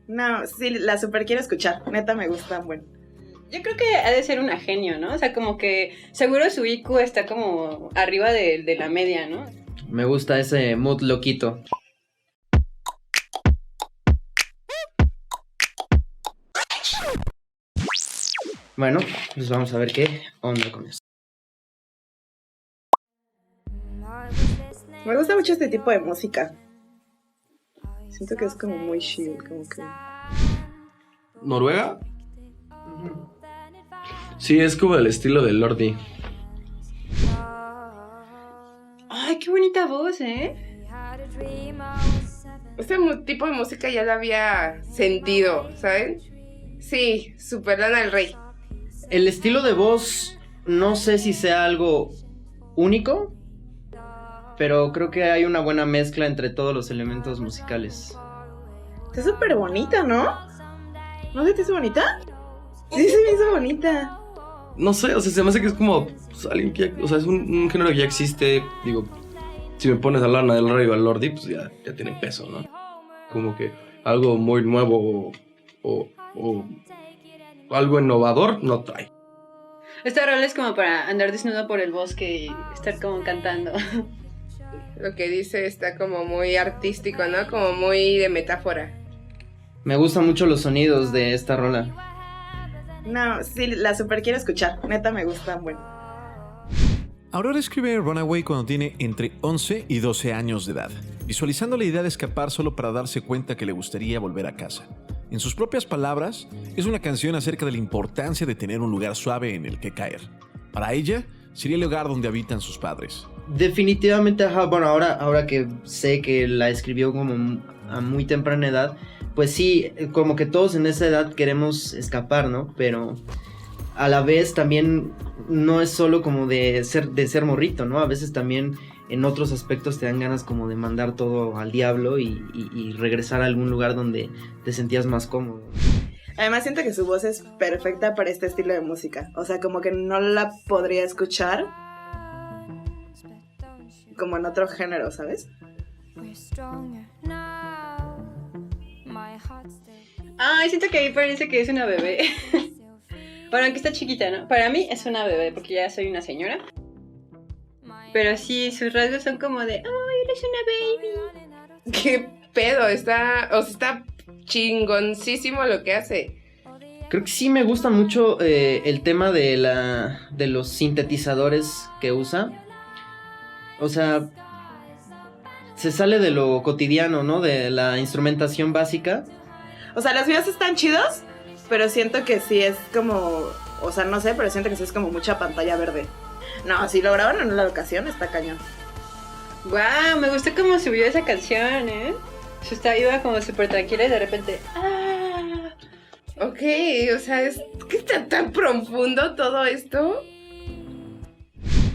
No, sí, la super quiero escuchar. Neta me gustan, bueno. Yo creo que ha de ser una genio, ¿no? O sea, como que seguro su IQ está como arriba de la media, ¿no? Me gusta ese mood loquito. Bueno, pues vamos a ver qué onda con eso. Me gusta mucho este tipo de música. Siento que es como muy chill, como que... ¿Noruega? Sí, es como el estilo de Lordi. Ay, qué bonita voz, ¿eh? Este tipo de música ya la había sentido, ¿saben? Sí, super Lana del Rey. El estilo de voz, no sé si sea algo único, pero creo que hay una buena mezcla entre todos los elementos musicales. Está súper bonita, ¿no? ¿No se te hizo bonita? Sí, se me hizo bonita. No sé, o sea, se me hace que es como pues, alguien que ya, o sea, es un género que ya existe. Digo, si me pones a Lana del Rey o a Lordi, pues ya tiene peso, ¿no? Como que algo muy nuevo o algo innovador no trae. Esta rola es como para andar desnudo por el bosque y estar como cantando. Lo que dice está como muy artístico, ¿no? Como muy de metáfora. Me gustan mucho los sonidos de esta rola. No, sí, la super quiero escuchar. Neta me gustan, bueno. Aurora escribe Runaway cuando tiene entre 11 y 12 años de edad, visualizando la idea de escapar solo para darse cuenta que le gustaría volver a casa. En sus propias palabras, es una canción acerca de la importancia de tener un lugar suave en el que caer. Para ella, sería el hogar donde habitan sus padres. Definitivamente, ajá, bueno, ahora que sé que la escribió como a muy temprana edad, pues sí, como que todos en esa edad queremos escapar, ¿no? Pero a la vez también no es solo como de ser morrito, ¿no? A veces también en otros aspectos te dan ganas como de mandar todo al diablo y regresar a algún lugar donde te sentías más cómodo. Además siento que su voz es perfecta para este estilo de música. O sea, como que no la podría escuchar como en otro género, ¿sabes? Ay, siento que ahí parece que es una bebé. Bueno, aunque está chiquita, ¿no? Para mí es una bebé porque ya soy una señora. Pero sí, sus rasgos son como de, ¡ay, eres una baby! ¿Qué pedo? Está chingoncísimo lo que hace. Creo que sí me gusta mucho el tema de los sintetizadores que usa. O sea, se sale de lo cotidiano, ¿no? De la instrumentación básica. O sea, los videos están chidos, pero siento que sí es como... O sea, no sé, pero siento que sí es como mucha pantalla verde. No, si lo graban en una locación está cañón. ¡Guau! Me gustó cómo subió esa canción, ¿eh? Iba como súper tranquila y de repente... ¡ah! Ok, o sea, es que está tan profundo todo esto.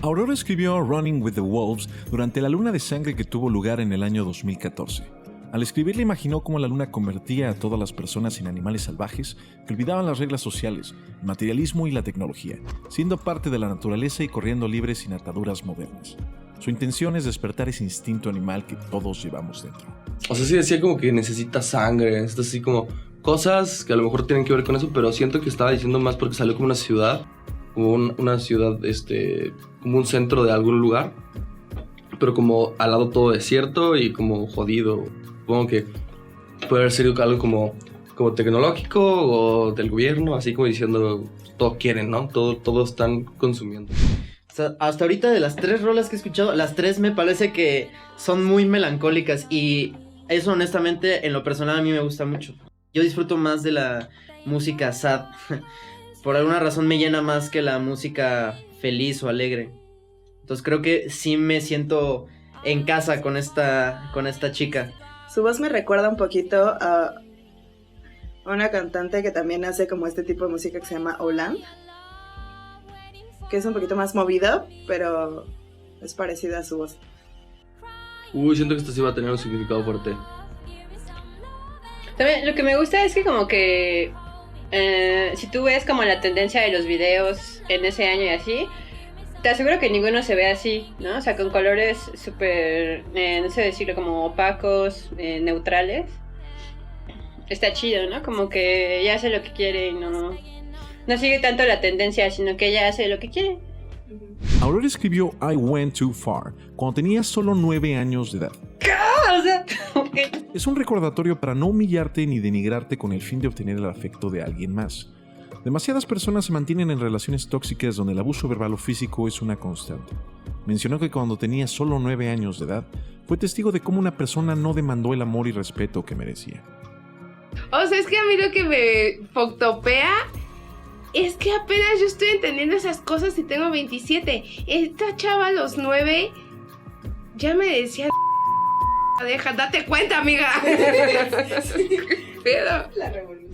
Aurora escribió Running with the Wolves durante la luna de sangre que tuvo lugar en el año 2014. Al escribirla imaginó cómo la luna convertía a todas las personas en animales salvajes que olvidaban las reglas sociales, el materialismo y la tecnología, siendo parte de la naturaleza y corriendo libres sin ataduras modernas. Su intención es despertar ese instinto animal que todos llevamos dentro. O sea, sí decía como que necesita sangre, necesita así como cosas que a lo mejor tienen que ver con eso, pero siento que estaba diciendo más porque salió como una ciudad, como una ciudad, como un centro de algún lugar, pero como al lado todo desierto y como jodido. Supongo que puede haber sido algo como tecnológico o del gobierno, así como diciendo, todo quieren, ¿no? Todo están consumiendo. O sea, hasta ahorita de las 3 rolas que he escuchado, las 3 me parece que son muy melancólicas y eso honestamente en lo personal a mí me gusta mucho. Yo disfruto más de la música sad. Por alguna razón me llena más que la música feliz o alegre. Entonces creo que sí me siento en casa con esta chica. Su voz me recuerda un poquito a una cantante que también hace como este tipo de música que se llama Oland, que es un poquito más movido, pero es parecida a su voz. Siento que esto sí va a tener un significado fuerte. También lo que me gusta es que como que si tú ves como la tendencia de los videos en ese año y así, te aseguro que ninguno se ve así, ¿no? O sea, con colores súper, no sé decirlo, como opacos, neutrales. está chido, ¿no? Como que ella hace lo que quiere y no sigue tanto la tendencia, sino que ella hace lo que quiere. Aurora escribió I Went Too Far cuando tenía solo 9 años de edad. O sea, okay. Es un recordatorio para no humillarte ni denigrarte con el fin de obtener el afecto de alguien más. Demasiadas personas se mantienen en relaciones tóxicas donde el abuso verbal o físico es una constante. Mencionó que cuando tenía solo 9 años de edad, fue testigo de cómo una persona no demandó el amor y respeto que merecía. O sea, es que a mí lo que me foctopea es que apenas yo estoy entendiendo esas cosas y tengo 27. Esta chava a los 9 ya me decía... Deja, date cuenta, amiga. Pero... La revolución.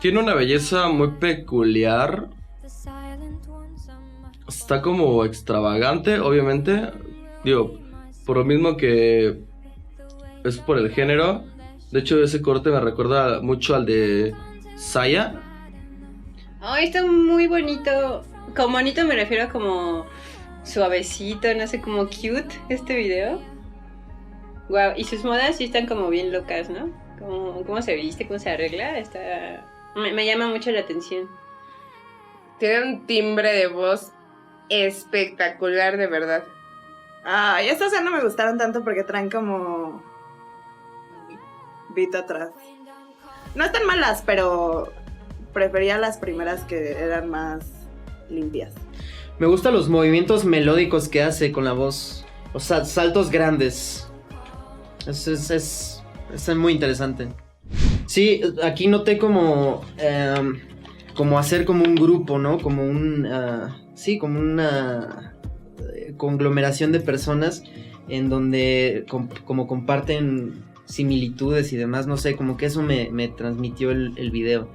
Tiene una belleza muy peculiar. Está como extravagante, obviamente. Digo, por lo mismo que es por el género. De hecho, ese corte me recuerda mucho al de Saya. Ay, está muy bonito. Con bonito me refiero a como suavecito, no sé, como cute este video. Wow, y sus modas sí están como bien locas, ¿no? Como cómo se viste, cómo se arregla, me llama mucho la atención. Tiene un timbre de voz espectacular, de verdad. Ay, estas ya no me gustaron tanto porque traen como beat atrás. No están malas, pero prefería las primeras que eran más limpias. Me gustan los movimientos melódicos que hace con la voz. Los saltos grandes. Es muy interesante. Sí, aquí noté como hacer como un grupo, ¿no? Como como una conglomeración de personas en donde como comparten similitudes y demás, no sé, como que eso me transmitió el video.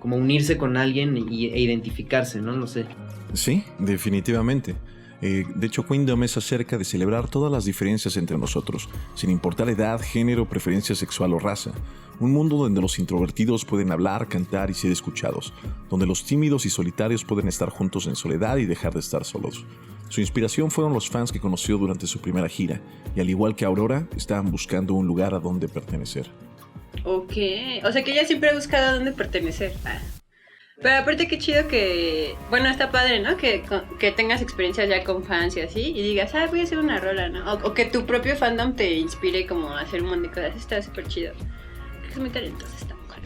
Como unirse con alguien e identificarse, ¿no? No sé. Sí, definitivamente. De hecho, Queendom es acerca de celebrar todas las diferencias entre nosotros, sin importar edad, género, preferencia sexual o raza. Un mundo donde los introvertidos pueden hablar, cantar y ser escuchados, donde los tímidos y solitarios pueden estar juntos en soledad y dejar de estar solos. Su inspiración fueron los fans que conoció durante su primera gira, y al igual que Aurora, estaban buscando un lugar a donde pertenecer. Ok, o sea que ella siempre ha buscado a dónde pertenecer. Pero aparte qué chido que... Bueno, está padre, ¿no? Que tengas experiencias ya con fans y así, y digas, voy a hacer una rola, ¿no? O que tu propio fandom te inspire como a hacer un montón de cosas. Está súper chido. Creo que es muy talentosa esta mujer.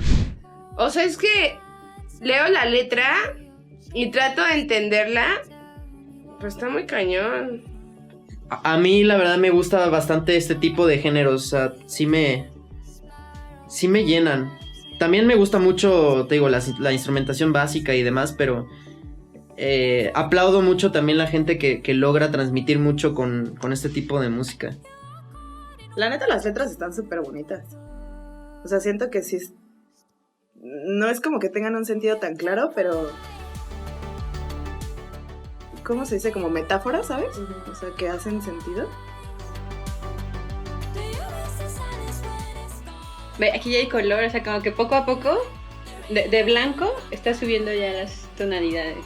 O sea, es que leo la letra y trato de entenderla, pero está muy cañón. A mí la verdad me gusta bastante este tipo de géneros. O sea, sí me llenan. También me gusta mucho, te digo, la instrumentación básica y demás, pero aplaudo mucho también la gente que logra transmitir mucho con este tipo de música. La neta, las letras están súper bonitas. O sea, siento que sí. No es como que tengan un sentido tan claro, pero... ¿Cómo se dice? Como metáforas, ¿sabes? O sea, que hacen sentido. Ve, aquí ya hay color, o sea, como que poco a poco, de blanco, está subiendo ya las tonalidades.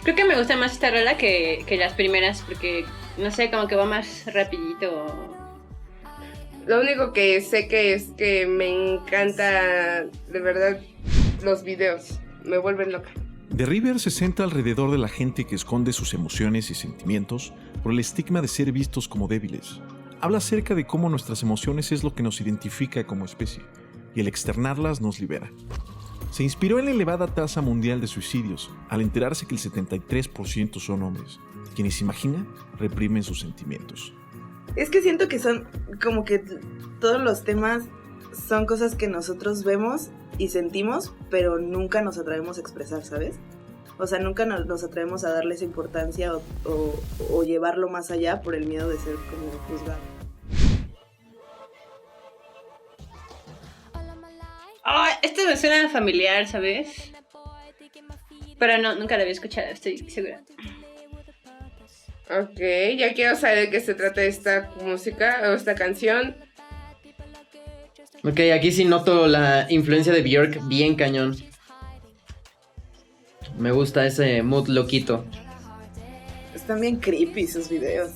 Creo que me gusta más esta rola que las primeras, porque, no sé, como que va más rapidito. Lo único que sé que es que me encanta, de verdad, los videos. Me vuelven loca. The River se centra alrededor de la gente que esconde sus emociones y sentimientos por el estigma de ser vistos como débiles. Habla acerca de cómo nuestras emociones es lo que nos identifica como especie, y el externarlas nos libera. Se inspiró en la elevada tasa mundial de suicidios, al enterarse que el 73% son hombres, quienes, imagina, reprimen sus sentimientos. Es que siento que son como que todos los temas son cosas que nosotros vemos y sentimos, pero nunca nos atrevemos a expresar, ¿sabes? O sea, nunca nos atrevemos a darles importancia o llevarlo más allá por el miedo de ser como juzgado. Esto me suena familiar, ¿sabes? Pero no, nunca lo había escuchado, estoy segura. Ok, ya quiero saber de qué se trata esta música o esta canción. Ok, aquí sí noto la influencia de Björk bien cañón. Me gusta ese mood loquito. Están bien creepy sus videos.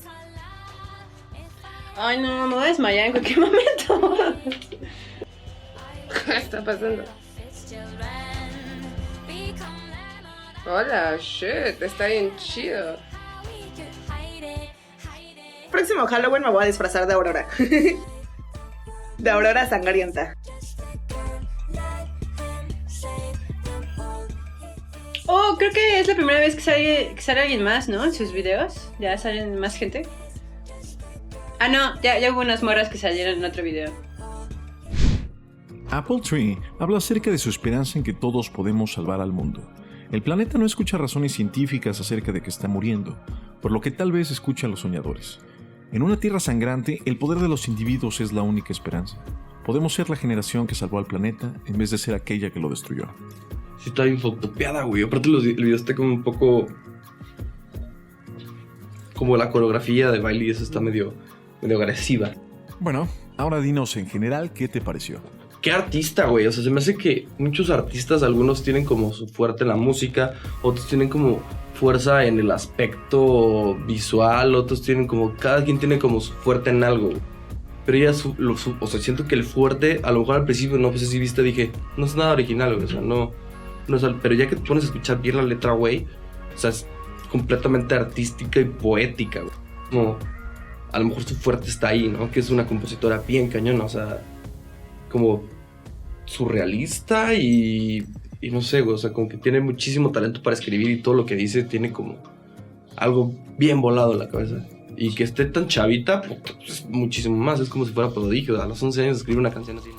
Ay, no, me voy a desmayar en cualquier momento. está pasando? Hola, shit, está bien chido. Próximo Halloween me voy a disfrazar de Aurora. De Aurora sangrienta. Oh, creo que es la primera vez que sale alguien más, ¿no? En sus videos. Ya salen más gente. Ah, no, ya hubo unas morras que salieron en otro video. Apple Tree habla acerca de su esperanza en que todos podemos salvar al mundo. El planeta no escucha razones científicas acerca de que está muriendo, por lo que tal vez escucha a los soñadores. En una tierra sangrante, el poder de los individuos es la única esperanza. Podemos ser la generación que salvó al planeta en vez de ser aquella que lo destruyó. Sí, está bien fotopeada, güey. Aparte el video está como un poco... Como la coreografía de baile y eso está medio agresiva. Bueno, ahora dinos en general qué te pareció. ¿Qué artista, güey? O sea, se me hace que muchos artistas, algunos tienen como su fuerte en la música, otros tienen como fuerza en el aspecto visual, otros tienen como... Cada quien tiene como su fuerte en algo, güey. Pero ella, o sea, siento que el fuerte, a lo mejor al principio, no sé si viste, dije, no es nada original, güey, o sea, no es, pero ya que te pones a escuchar bien la letra, güey, o sea, es completamente artística y poética, güey. Como, a lo mejor su fuerte está ahí, ¿no? Que es una compositora bien cañona, o sea, como surrealista y no sé, güey, o sea, como que tiene muchísimo talento para escribir y todo lo que dice tiene como algo bien volado en la cabeza. Y que esté tan chavita, pues, muchísimo más, es como si fuera prodigio, a los 11 años escribir una canción así.